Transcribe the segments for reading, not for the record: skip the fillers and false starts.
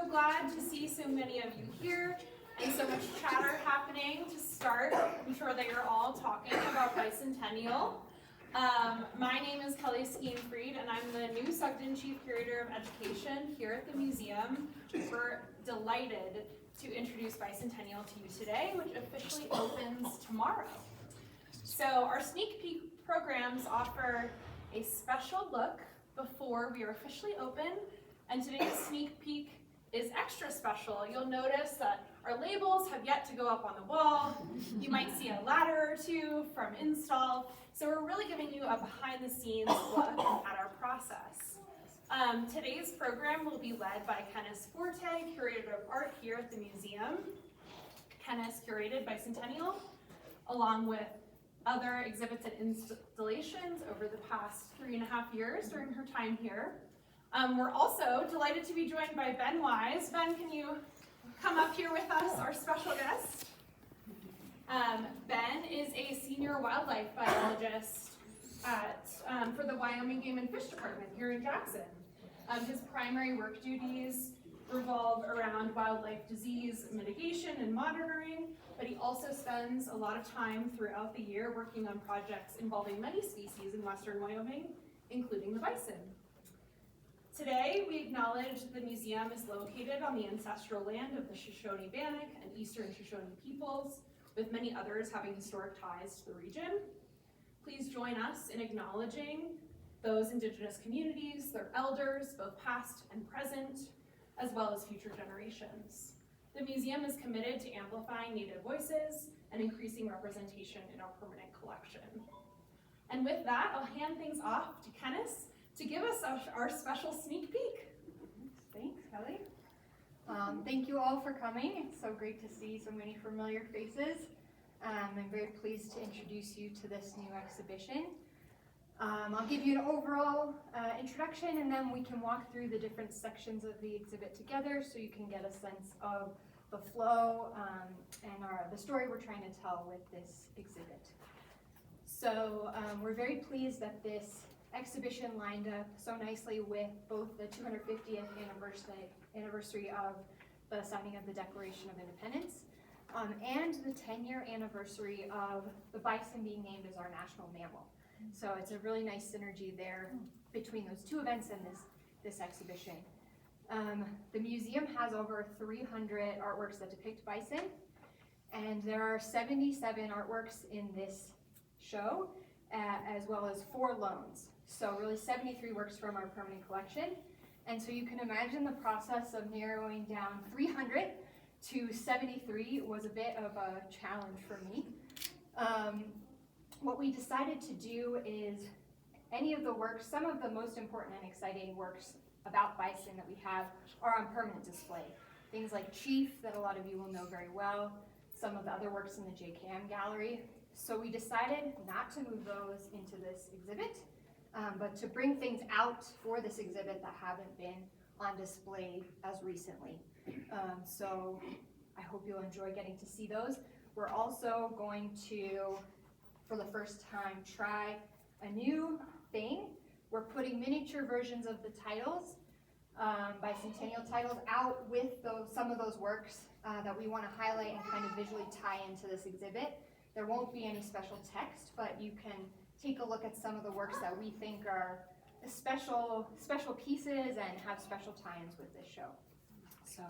so glad to see so many of you here and so much chatter happening. To start, I'm sure that you're all talking about Bison-tennial. My name is Kelly Skeen-Fried, and I'm the new Sugden Chief Curator of Education here at the museum. We're delighted to introduce Bison-tennial to you today, which officially opens tomorrow. So our sneak peek programs offer a special look before we are officially open, and today's sneak peek is extra special. You'll notice that our labels have yet to go up on the wall. You might see a ladder or two from install. So we're really giving you a behind the scenes look at our process. Today's program will be led by Kenneth Forte, Curator of Art here at the museum. Kenneth curated Bison-tennial along with other exhibits and installations over the past 3.5 years during her time here. We're also delighted to be joined by Ben Wise. Ben, can you come up here with us, our special guest? Ben is a senior wildlife biologist for the Wyoming Game and Fish Department here in Jackson. His primary work duties revolve around wildlife disease mitigation and monitoring, but he also spends a lot of time throughout the year working on projects involving many species in western Wyoming, including the bison. Today, we acknowledge the museum is located on the ancestral land of the Shoshone-Bannock and Eastern Shoshone peoples, with many others having historic ties to the region. Please join us in acknowledging those indigenous communities, their elders, both past and present, as well as future generations. The museum is committed to amplifying Native voices and increasing representation in our permanent collection. And with that, I'll hand things off to Kenneth to give us our special sneak peek. Thanks, Kelly. Thank you all for coming. It's so great to see so many familiar faces. I'm very pleased to introduce you to this new exhibition. I'll give you an overall introduction, and then we can walk through the different sections of the exhibit together so you can get a sense of the flow and the story we're trying to tell with this exhibit. So we're very pleased that this exhibition lined up so nicely with both the 250th anniversary of the signing of the Declaration of Independence and the 10-year anniversary of the bison being named as our national mammal. So it's a really nice synergy there between those two events and this exhibition. The museum has over 300 artworks that depict bison, and there are 77 artworks in this show, as well as 4 loans. So really 73 works from our permanent collection. And so you can imagine the process of narrowing down 300 to 73 was a bit of a challenge for me. What we decided to do is any of the works, some of the most important and exciting works about bison that we have are on permanent display. Things like Chief, that a lot of you will know very well, some of the other works in the JKM gallery. So we decided not to move those into this exhibit, but to bring things out for this exhibit that haven't been on display as recently. So I hope you'll enjoy getting to see those. We're also going to, for the first time, try a new thing. We're putting miniature versions of the titles, Bison-tennial titles, out with some of those works that we want to highlight and kind of visually tie into this exhibit. There won't be any special text, but you can take a look at some of the works that we think are special pieces and have special tie-ins with this show. So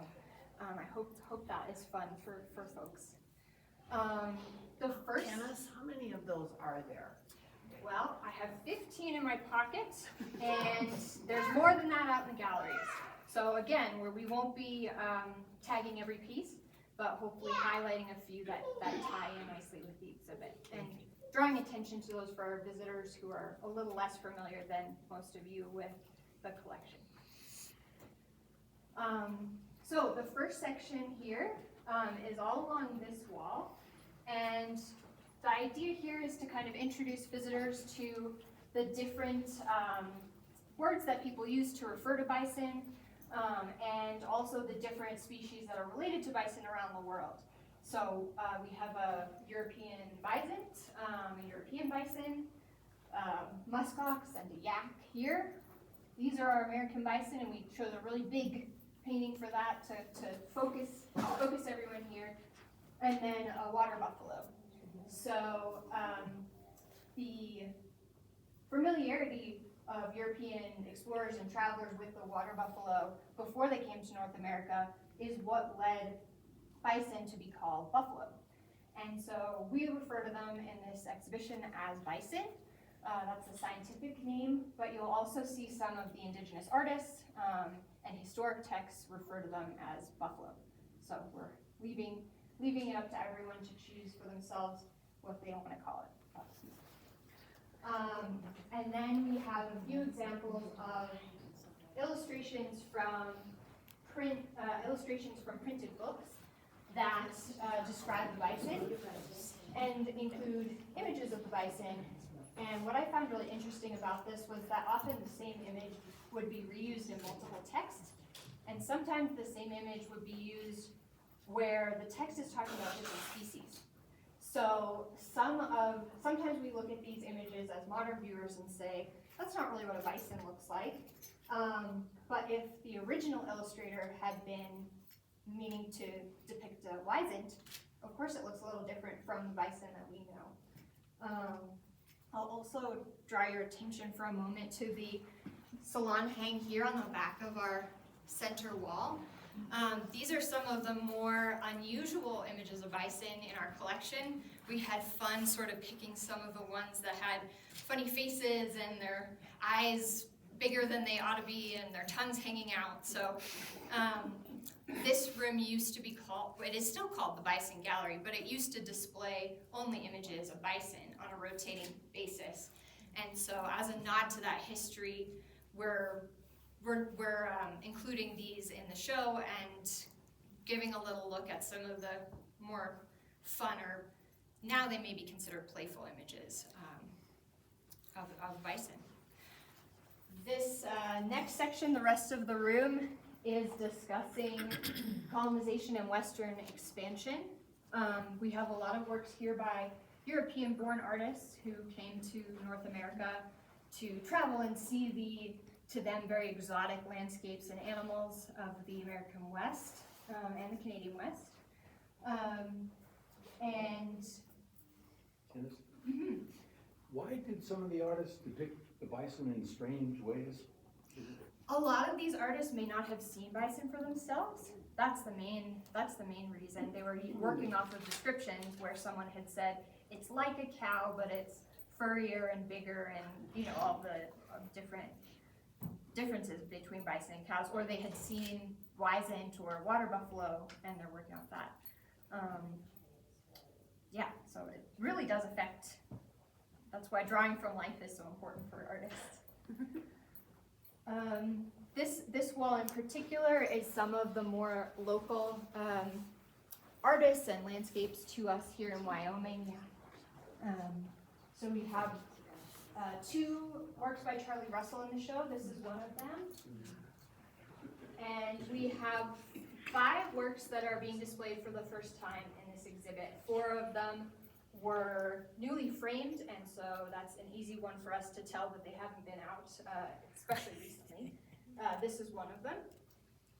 I hope that is fun for folks. The first. Kenneth, how many of those are there? Well, I have 15 in my pocket, and there's more than that out in the galleries. So again, we won't be tagging every piece, but hopefully highlighting a few that tie in nicely with the exhibit and drawing attention to those for our visitors who are a little less familiar than most of you with the collection. So the first section here is all along this wall, and the idea here is to kind of introduce visitors to the different words that people use to refer to bison, and also the different species that are related to bison around the world. So we have a European bison, muskox, and a yak here. These are our American bison, and we chose a really big painting for that to focus everyone here, and then a water buffalo. So the familiarity of European explorers and travelers with the water buffalo before they came to North America is what led bison to be called buffalo. And so we refer to them in this exhibition as bison. That's a scientific name, but you'll also see some of the indigenous artists and historic texts refer to them as buffalo. So we're leaving it up to everyone to choose for themselves what they don't want to call it. And then we have a few examples of illustrations from printed books that describe the bison and include images of the bison. And what I found really interesting about this was that often the same image would be reused in multiple texts, and sometimes the same image would be used where the text is talking about different species. So sometimes we look at these images as modern viewers and say, that's not really what a bison looks like. But if the original illustrator had been meaning to depict a wisent, of course it looks a little different from the bison that we know. I'll also draw your attention for a moment to the salon hang here on the back of our center wall. These are some of the more unusual images of bison in our collection. We had fun sort of picking some of the ones that had funny faces and their eyes bigger than they ought to be and their tongues hanging out. So this room used to be called, it is still called the Bison Gallery, but it used to display only images of bison on a rotating basis. And so as a nod to that history, we're including these in the show and giving a little look at some of the more fun, or now they may be considered playful images of bison. This next section, the rest of the room, is discussing colonization and Western expansion. We have a lot of works here by European-born artists who came to North America to travel and see the, to them, very exotic landscapes and animals of the American West and the Canadian West. Why did some of the artists depict the bison in strange ways? A lot of these artists may not have seen bison for themselves. That's the main reason. They were working off of descriptions where someone had said, it's like a cow, but it's furrier and bigger, and all the different differences between bison and cows, or they had seen wisent or water buffalo, and they're working off that. So it really does affect, that's why drawing from life is so important for artists. This wall in particular is some of the more local artists and landscapes to us here in Wyoming. So we have two works by Charlie Russell in the show. This is one of them. And we have 5 works that are being displayed for the first time in this exhibit. 4 of them were newly framed, and so that's an easy one for us to tell that they haven't been out, especially recently. This is one of them,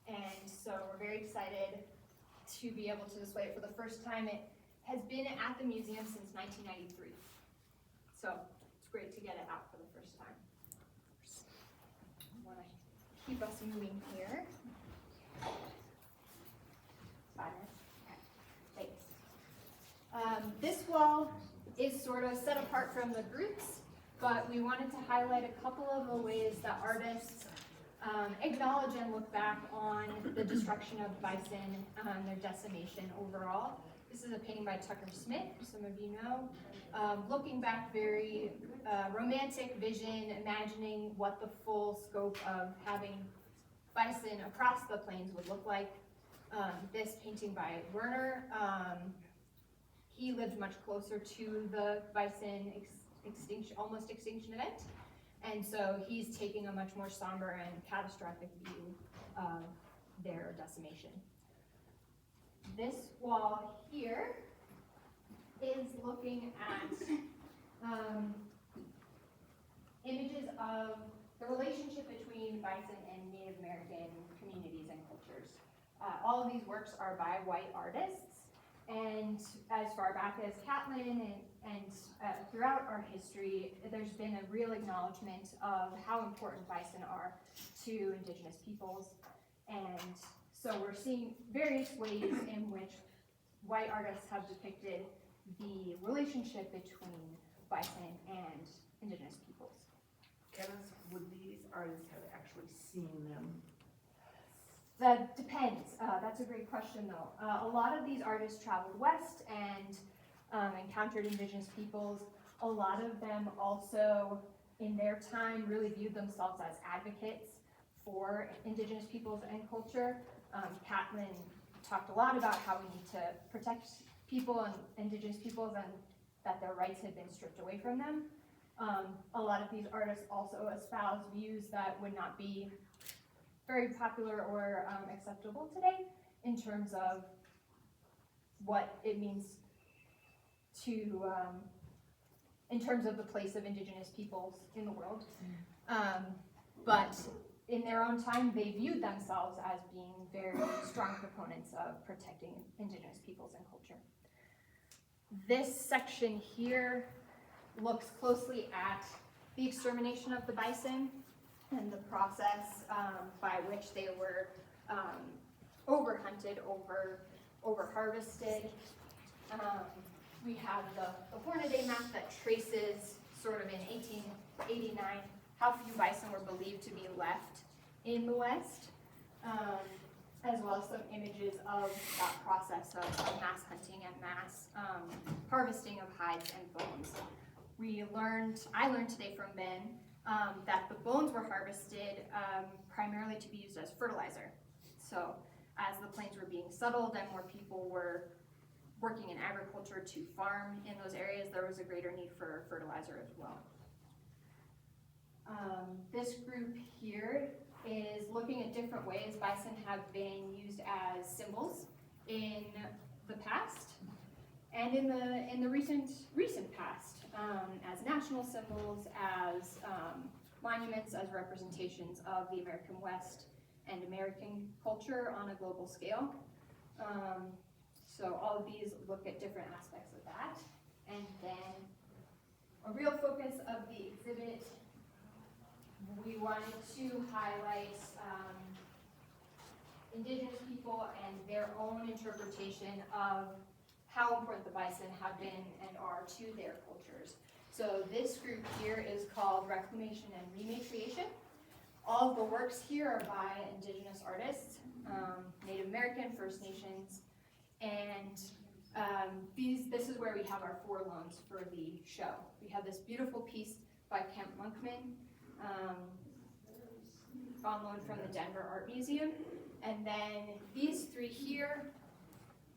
and so we're very excited to be able to display it for the first time. It has been at the museum since 1993, so it's great to get it out for the first time. I want to keep us moving here. 5 minutes. Okay. Thanks. This wall is sort of set apart from the groups, but we wanted to highlight a couple of the ways that artists acknowledge and look back on the destruction of bison, their decimation overall. This is a painting by Tucker Smith, who some of you know. Looking back, very romantic vision, imagining what the full scope of having bison across the plains would look like. This painting by Werner, he lived much closer to the bison almost extinction event. And so he's taking a much more somber and catastrophic view of their decimation. This wall here is looking at images of the relationship between bison and Native American communities and cultures. All of these works are by white artists, and as far back as Catlin and throughout our history, there's been a real acknowledgement of how important bison are to Indigenous peoples. And so we're seeing various ways in which white artists have depicted the relationship between bison and Indigenous peoples. Kenneth, would these artists have actually seen them? That depends. That's a great question, though. A lot of these artists traveled west and encountered Indigenous peoples. A lot of them also, in their time, really viewed themselves as advocates for Indigenous peoples and culture. Catlin talked a lot about how we need to protect people and Indigenous peoples and that their rights had been stripped away from them. A lot of these artists also espouse views that would not be very popular or acceptable today in terms of what it means to, in terms of the place of Indigenous peoples in the world. But in their own time, they viewed themselves as being very strong proponents of protecting Indigenous peoples and culture. This section here looks closely at the extermination of the bison and the process by which they were overhunted, over-harvested. We have the Hornaday map that traces sort of in 1889 how few bison were believed to be left in the West, as well as some images of that process of mass hunting and mass harvesting of hides and bones. I learned today from Ben that the bones were harvested primarily to be used as fertilizer. So as the plains were being settled and more people were working in agriculture to farm in those areas, there was a greater need for fertilizer as well. This group here is looking at different ways bison have been used as symbols in the past and in the recent past, as national symbols, as monuments, as representations of the American West and American culture on a global scale. So all of these look at different aspects of that. And then a real focus of the exhibit, we wanted to highlight Indigenous people and their own interpretation of how important the bison have been and are to their cultures. So this group here is called Reclamation and Rematriation. All of the works here are by Indigenous artists, Native American, First Nations, and this is where we have our 4 loans for the show. We have this beautiful piece by Kemp Monkman, on loan from the Denver Art Museum. And then these 3 here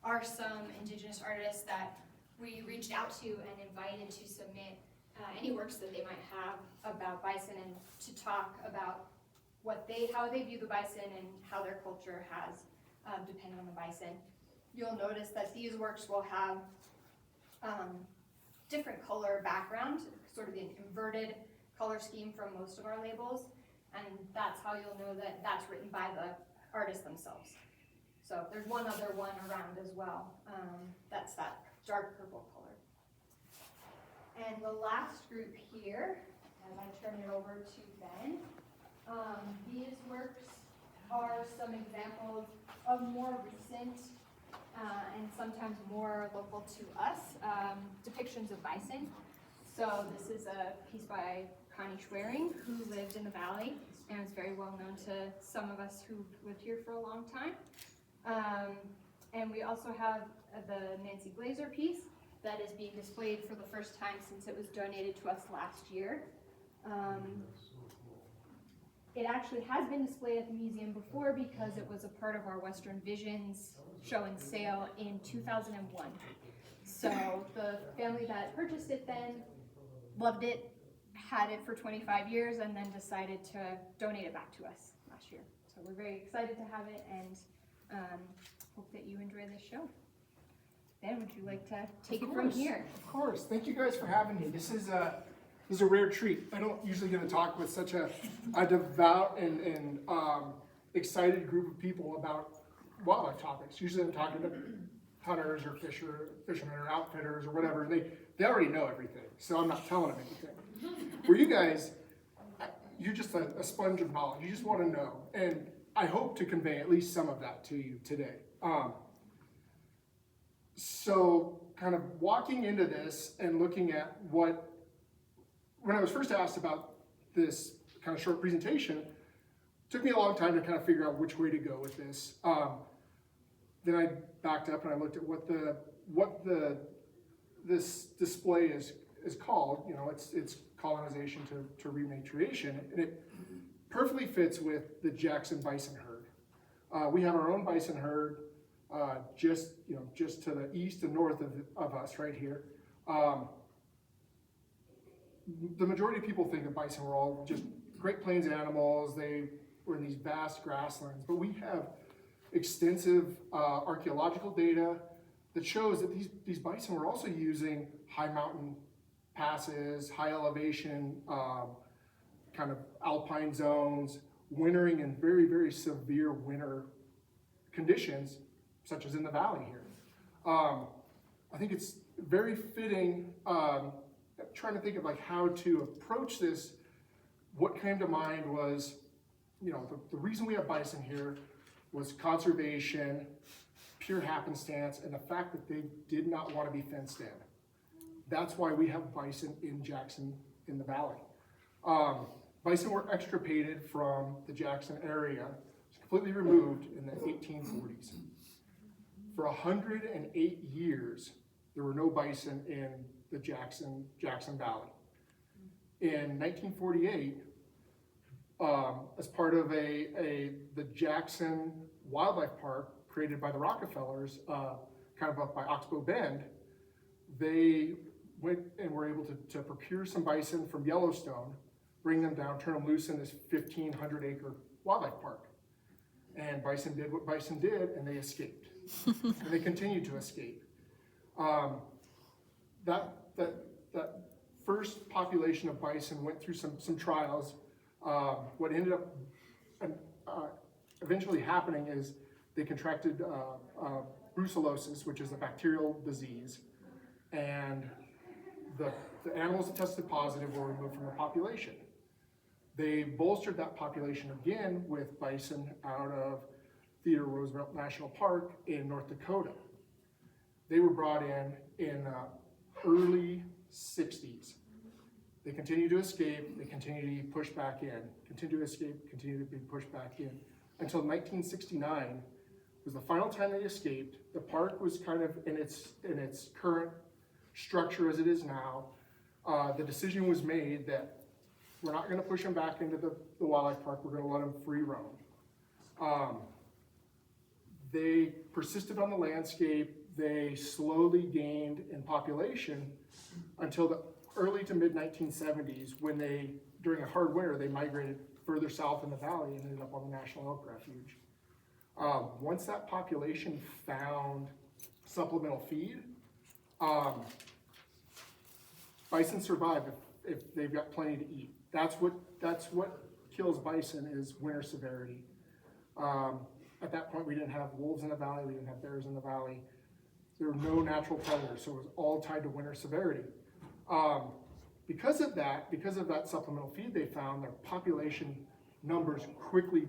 are some Indigenous artists that we reached out to and invited to submit any works that they might have about bison and to talk about how they view the bison and how their culture has depended on the bison. You'll notice that these works will have different color background, sort of an inverted color scheme from most of our labels, and that's how you'll know that that's written by the artists themselves. So there's one other one around as well. That's that dark purple color. And the last group here, as I turn it over to Ben, these works are some examples of more recent and sometimes more local to us depictions of bison. So this is a piece by Connie Schwering, who lived in the valley and is very well known to some of us who lived here for a long time. And we also have the Nancy Glazer piece that is being displayed for the first time since it was donated to us last year. It actually has been displayed at the museum before because it was a part of our Western Visions show and sale in 2001. So the family that purchased it then loved it, had it for 25 years, and then decided to donate it back to us last year. So we're very excited to have it and hope that you enjoy this show. Ben, would you like to take it from here? Of course. Thank you guys for having me. This This is a rare treat. I don't usually get to talk with such a devout and excited group of people about wildlife topics. Usually I'm talking to hunters or fishermen or outfitters or whatever. They already know everything, so I'm not telling them anything. Where you guys, you're just a sponge of knowledge. You just want to know, and I hope to convey at least some of that to you today. So kind of walking into this and looking at when I was first asked about this kind of short presentation, it took me a long time to kind of figure out which way to go with this. Then I backed up and I looked at what this display is called. You know, it's colonization to rematriation, and it perfectly fits with the Jackson bison herd. We have our own bison herd just to the east and north of us right here. The majority of people think that bison were all just Great Plains animals. They were in these vast grasslands, but we have extensive archaeological data that shows that these bison were also using high mountain passes, high elevation, kind of alpine zones, wintering in very, very severe winter conditions, such as in the valley here. I think it's very fitting, trying to think of like how to approach this. What came to mind was, you know, the reason we have bison here was conservation, pure happenstance, and the fact that they did not want to be fenced in. That's why we have bison in Jackson in the valley. Bison were extirpated from the Jackson area, completely removed in the 1840s. For 108 years, there were no bison in the Jackson Valley. In 1948, as part of the Jackson Wildlife Park created by the Rockefellers, kind of up by Oxbow Bend, they went and were able to procure some bison from Yellowstone, bring them down, turn them loose in this 1,500-acre wildlife park. And bison did what bison did, and they escaped. And they continued to escape. That first population of bison went through some trials. What ended up eventually happening is they contracted brucellosis, which is a bacterial disease, and the animals that tested positive were removed from the population. They bolstered that population again with bison out of Theodore Roosevelt National Park in North Dakota. They were brought in early 60s. They continue to escape, they continue to be pushed back in, continue to escape, continue to be pushed back in, until 1969 was the final time they escaped. The park was kind of in its current structure as it is now. The decision was made that we're not going to push them back into the wildlife park, we're going to let them free roam. They persisted on the landscape, they slowly gained in population until the early to mid 1970s, when during a hard winter, they migrated further south in the valley and ended up on the National Elk Refuge. Once that population found supplemental feed, bison survive if they've got plenty to eat. That's what kills bison is winter severity. At that point, we didn't have wolves in the valley, we didn't have bears in the valley. There were no natural predators, so it was all tied to winter severity. Because of that supplemental feed they found, their population numbers quickly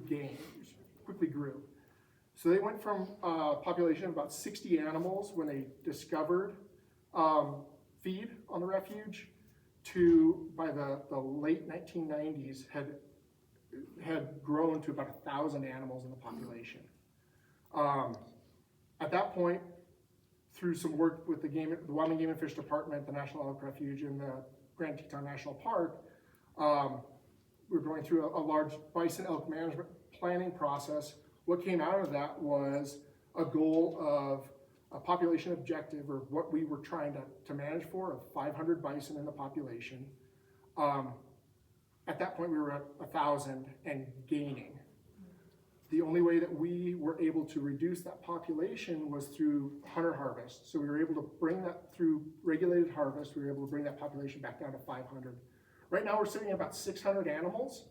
grew. So they went from a population of about 60 animals when they discovered feed on the refuge to, by the late 1990s, had grown to about 1,000 animals in the population. At that point, through some work with the Wyoming Game and Fish Department, the National Elk Refuge, and the Grand Teton National Park, we're going through a large bison elk management planning process. What came out of that was a goal of a population objective, or what we were trying to manage for, of 500 bison in the population. At that point, we were at 1,000 and gaining. The only way that we were able to reduce that population was through hunter harvest. So we were able to bring that through regulated harvest, we were able to bring that population back down to 500. Right now we're sitting at about 600 animals,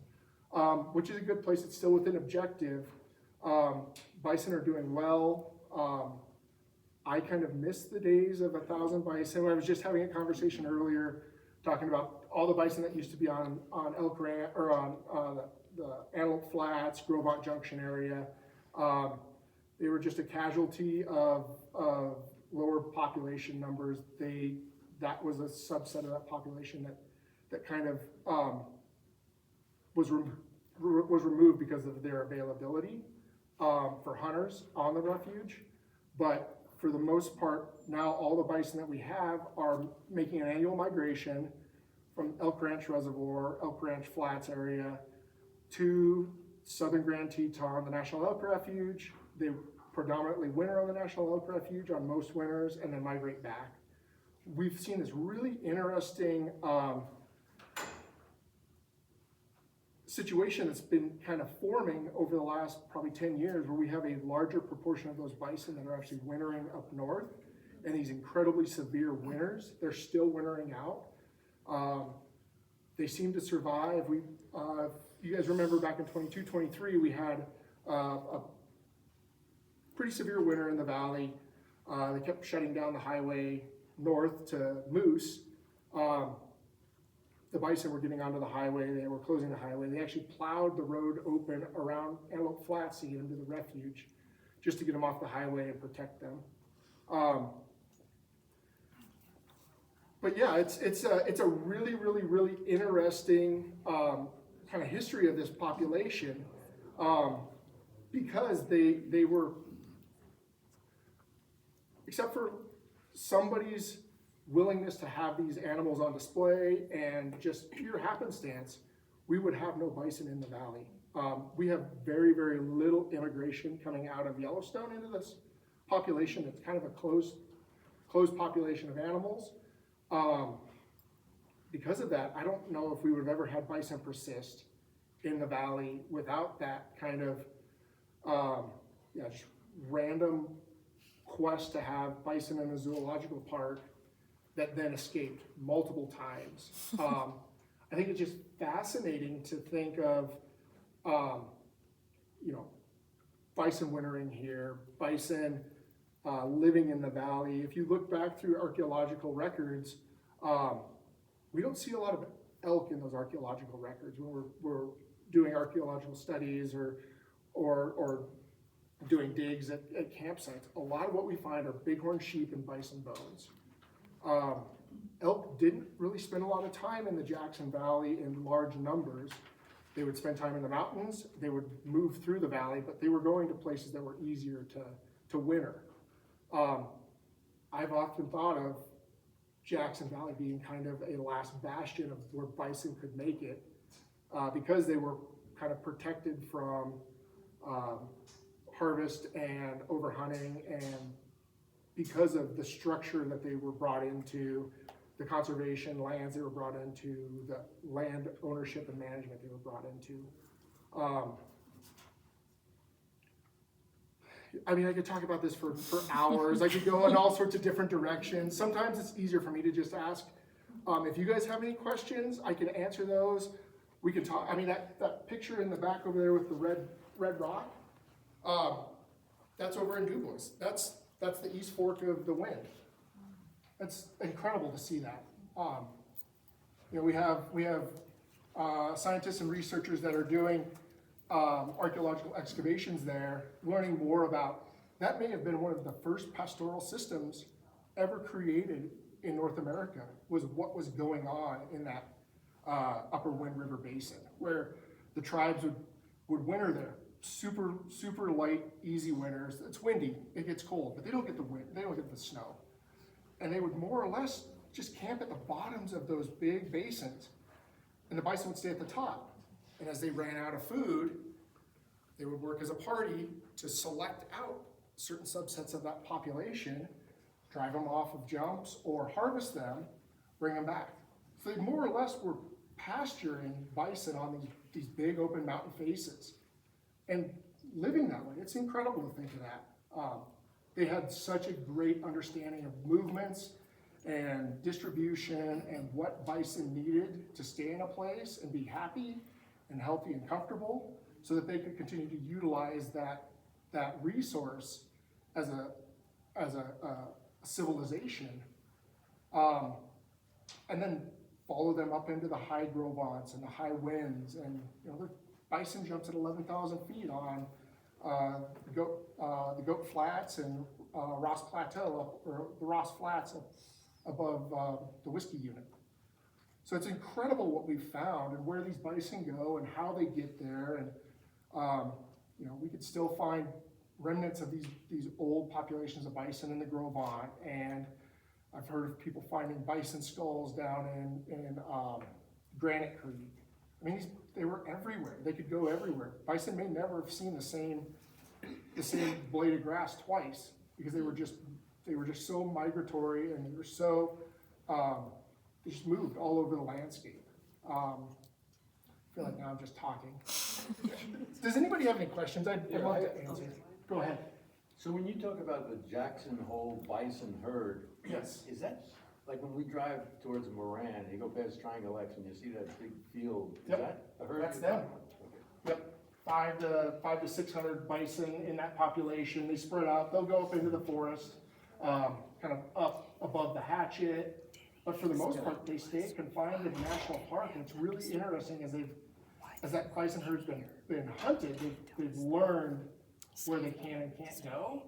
which is a good place. It's still within objective. Bison are doing well. I kind of miss the days of 1,000 bison. I was just having a conversation earlier talking about all the bison that used to be on Elk Ranch, or on the Antelope Flats, Grovont Junction area. They were just a casualty of lower population numbers. That was a subset of that population that kind of was removed because of their availability for hunters on the refuge. But for the most part, now all the bison that we have are making an annual migration from Elk Ranch Reservoir, Elk Ranch Flats area to Southern Grand Teton, the National Elk Refuge. They predominantly winter on the National Elk Refuge on most winters and then migrate back. We've seen this really interesting situation that's been kind of forming over the last probably 10 years, where we have a larger proportion of those bison that are actually wintering up north, and these incredibly severe winters, they're still wintering out. They seem to survive. You guys remember back in 22, 23, we had a pretty severe winter in the valley. They kept shutting down the highway north to Moose. The bison were getting onto the highway. They were closing the highway. They actually plowed the road open around Antelope Flats to get into the refuge, just to get them off the highway and protect them. But yeah, it's a really, really, really interesting kind of history of this population, because they were, except for somebody's willingness to have these animals on display and just pure happenstance, we would have no bison in the valley. We have very, very little immigration coming out of Yellowstone into this population. It's kind of a closed population of animals. Because of that, I don't know if we would have ever had bison persist in the valley without that kind of just random quest to have bison in a zoological park that then escaped multiple times. I think it's just fascinating to think of, bison wintering here, bison living in the valley. If you look back through archaeological records, we don't see a lot of elk in those archaeological records when we're doing archaeological studies or doing digs at campsites. A lot of what we find are bighorn sheep and bison bones. Elk didn't really spend a lot of time in the Jackson Valley in large numbers. They would spend time in the mountains. They would move through the valley, but they were going to places that were easier to winter. I've often thought of Jackson Valley being kind of a last bastion of where bison could make it, because they were kind of protected from harvest and overhunting, and because of the structure that they were brought into, the conservation lands they were brought into, the land ownership and management they were brought into. I mean, I could talk about this for hours. I could go in all sorts of different directions. Sometimes it's easier for me to just ask. If you guys have any questions, I can answer those. We can talk. I mean, that picture in the back over there with the red rock, that's over in Dubois. That's the East Fork of the Wind. That's incredible to see that. We have scientists and researchers that are doing archaeological excavations there, learning more about, that may have been one of the first pastoral systems ever created in North America, was what was going on in that upper Wind River Basin, where the tribes would winter there. Super, super light, easy winters. It's windy, it gets cold, but they don't get the wind, they don't get the snow. And they would more or less just camp at the bottoms of those big basins, and the bison would stay at the top. And as they ran out of food, they would work as a party to select out certain subsets of that population, drive them off of jumps, or harvest them, bring them back. So they more or less were pasturing bison on these big open mountain faces and living that way. It's incredible to think of that. They had such a great understanding of movements and distribution and what bison needed to stay in a place and be happy and healthy and comfortable so that they could continue to utilize that resource as a civilization. And then follow them up into the high grovants and the high winds, and the bison jumps at 11,000 feet on the Goat Flats and Ross Plateau, or the Ross Flats above the Whiskey Unit. So it's incredible what we've found and where these bison go and how they get there, and we could still find remnants of these old populations of bison in the Grovant, and I've heard of people finding bison skulls down in Granite Creek. I mean, they were everywhere. They could go everywhere. Bison may never have seen the same blade of grass twice because they were just so migratory, and they were so they just moved all over the landscape. I feel like now I'm just talking. Does anybody have any questions? I'd love to answer. Go ahead. So when you talk about the Jackson Hole bison herd, Yes. is that like when we drive towards Moran and you go past Triangle X and you see that big field? Is Yep. that a herd? That's them. Yep, 500 to 600 bison in that population. They spread out. They'll go up into the forest, kind of up above the hatchet. But for the most part, they stay confined in the national park. And it's really interesting as that bison herd's been hunted, they've learned where they can and can't go.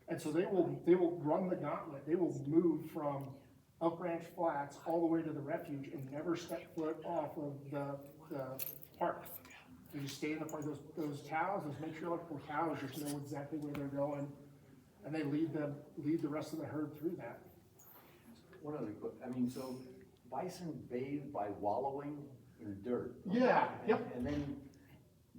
And so they will run the gauntlet. They will move from Elk Ranch Flats all the way to the refuge and never step foot off of the park. They just stay in the park. Those cows, those matriarchal cows, just know exactly where they're going, and they lead the rest of the herd through that. One other quick, so bison bathe by wallowing in dirt. Yeah. Yep. And then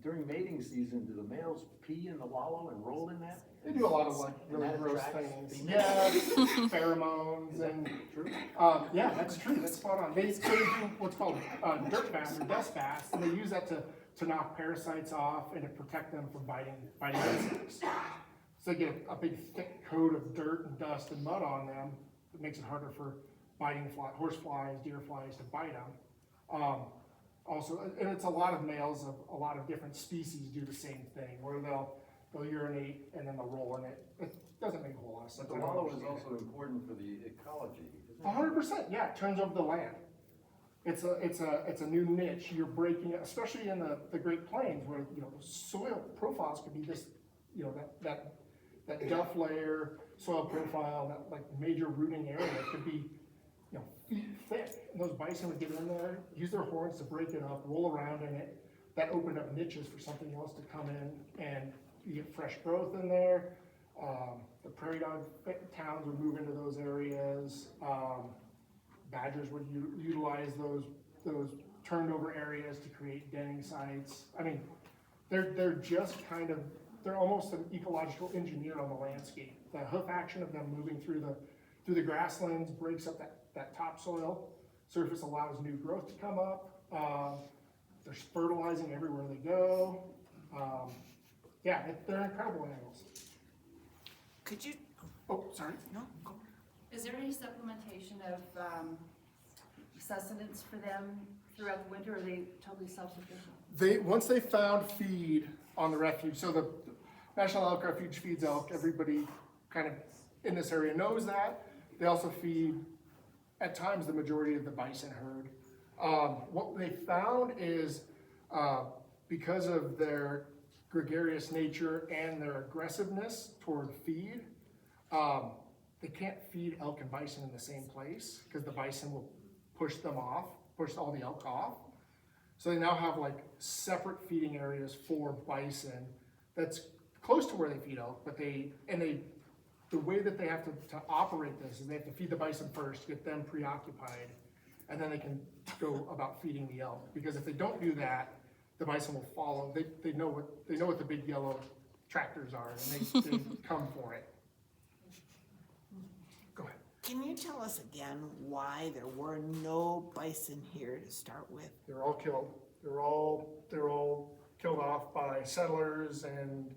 during mating season, do the males pee in the wallow and roll in that? They do a lot of really that gross attracts things. females? Yeah, pheromones and True. yeah, that's true. That's spot on. They do what's called dirt baths or dust baths, and they use that to knock parasites off and to protect them from biting insects. So they get a big thick coat of dirt and dust and mud on them. It makes it harder for biting horse flies, deer flies to bite them. Also, and it's a lot of males of a lot of different species do the same thing, where they'll urinate and then they'll roll in it. It doesn't make a whole lot of sense. But the wallow is also important for the ecology, isn't it? 100%, yeah, it turns over the land. It's a new niche. You're breaking it, especially in the Great Plains, where soil profiles could be this, that duff layer soil profile, that like major rooting area could be feet thick. And those bison would get in there, use their horns to break it up, roll around in it. That opened up niches for something else to come in, and you get fresh growth in there. The prairie dog towns would move into those areas. Badgers would utilize those turned over areas to create denning sites. I mean, they're just they're almost an ecological engineer on the landscape. The hoof action of them moving through the grasslands breaks up that topsoil. Surface allows new growth to come up. They're fertilizing everywhere they go. Yeah, they're incredible animals. Could you, Oh, sorry. no, go. Is there any supplementation of sustenance for them throughout the winter, or are they totally self-sufficient? Once they found feed on the refuge, so the National Elk Refuge feeds elk, everybody kind of in this area knows that. They also feed, at times, the majority of the bison herd. What they found is because of their gregarious nature and their aggressiveness toward feed, they can't feed elk and bison in the same place because the bison will push all the elk off. So they now have like separate feeding areas for bison that's close to where they feed elk, but the way that they have to operate this is they have to feed the bison first, get them preoccupied, and then they can go about feeding the elk. Because if they don't do that, the bison will follow. They know what the big yellow tractors are, and they come for it. Go ahead. Can you tell us again why there were no bison here to start with? They're all killed. They're all killed off by settlers and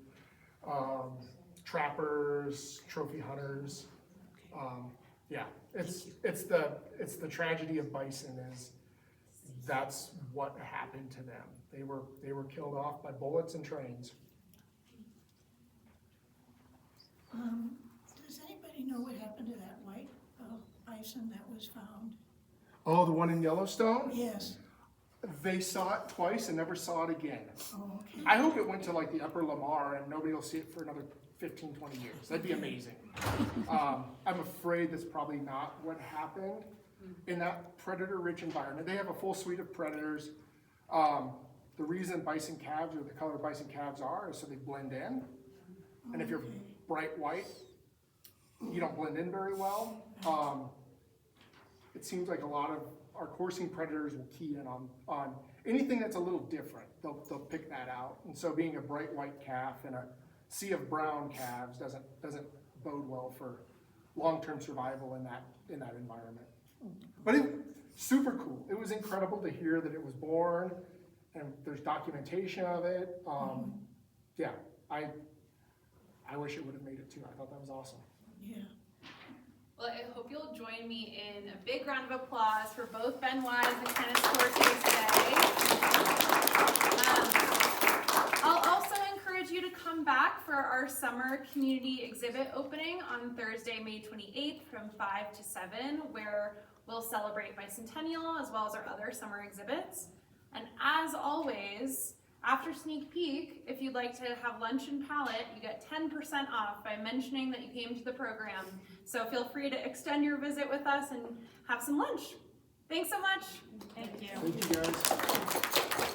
trappers, trophy hunters. Yeah, it's the tragedy of bison is that's what happened to them. They were killed off by bullets and trains. Does anybody know what happened to that white bison that was found? Oh, the one in Yellowstone? Yes. They saw it twice and never saw it again. Oh, okay. I hope it went to like the upper Lamar and nobody will see it for another 15, 20 years. That'd be amazing. I'm afraid that's probably not what happened in that predator-rich environment. They have a full suite of predators. The reason bison calves or the color bison calves are is so they blend in. And if you're Okay. bright white, you don't blend in very well. It seems like a lot of our coursing predators will key in on anything that's a little different. They'll pick that out. And so being a bright white calf and a sea of brown calves doesn't bode well for long-term survival in that environment. But it super cool. It was incredible to hear that it was born, and there's documentation of it. Yeah, I wish it would have made it too. I thought that was awesome. Yeah. Well, I hope you'll join me in a big round of applause for both Ben Wise and Kenneth Cortez today. I'll also encourage you to come back for our summer community exhibit opening on Thursday, May 28th from 5 to 7, where we'll celebrate Bison-tennial as well as our other summer exhibits. And as always, after sneak peek, if you'd like to have lunch and palate, you get 10% off by mentioning that you came to the program. So feel free to extend your visit with us and have some lunch. Thank you so much. Thank you. Thank you guys.